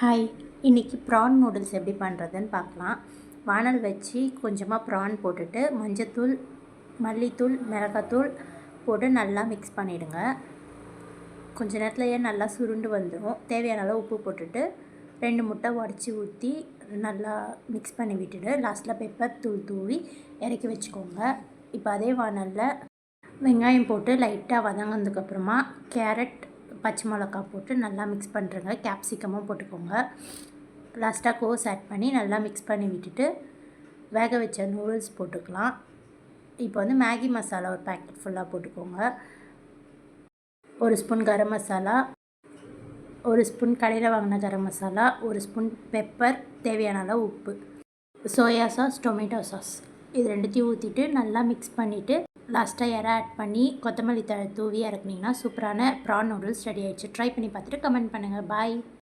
Hi, இன்றைக்கி prawn noodles எப்படி பண்ணுறதுன்னு பார்க்கலாம். வானல் வச்சு கொஞ்சமாக ப்ரான் போட்டுட்டு மஞ்சத்தூள், மல்லித்தூள், மிளகாத்தூள் போட்டு நல்லா மிக்ஸ் பண்ணிவிடுங்க. கொஞ்ச நேரத்துலையே நல்லா சுருண்டு வந்துடும். தேவையான அளவு உப்பு போட்டுட்டு 2 முட்டை உடச்சி ஊற்றி நல்லா மிக்ஸ் பண்ணி விட்டுட்டு லாஸ்ட்டில் பெப்பர் தூள் தூவி இறக்கி வச்சுக்கோங்க. இப்போ அதே வானலில் வெங்காயம் போட்டு லைட்டாக வதங்கினதுக்கப்புறமா கேரட், பச்சை மிளகா போட்டு நல்லா மிக்ஸ் பண்ணுறங்க. கேப்சிகமும் போட்டுக்கோங்க. லாஸ்ட்டாக கோஸ் ஆட் பண்ணி நல்லா மிக்ஸ் பண்ணி விட்டுட்டு வேக வச்ச நூடுல்ஸ் போட்டுக்கலாம். இப்போ மேகி மசாலா ஒரு பேக்கெட் ஃபுல்லாக போட்டுக்கோங்க. 1 ஸ்பூன் கரம் மசாலா, 1 ஸ்பூன் கடையில் வாங்கின கரம் மசாலா, 1 ஸ்பூன் பெப்பர், தேவையான அளவு உப்பு, சோயா சாஸ், டொமேட்டோ சாஸ் இது ரெண்டுத்தையும் ஊற்றிட்டு நல்லா மிக்ஸ் பண்ணிவிட்டு லாஸ்ட்டாக இறை ஆட் பண்ணி கொத்தமல்லி தழை தூவி இறக்குனீங்கன்னா சூப்பரான ப்ரான் நூடுல்ஸ் ரெடி ஆகிடுச்சு. ட்ரை பண்ணி பார்த்துட்டு கமெண்ட் பண்ணுங்கள். பாய்.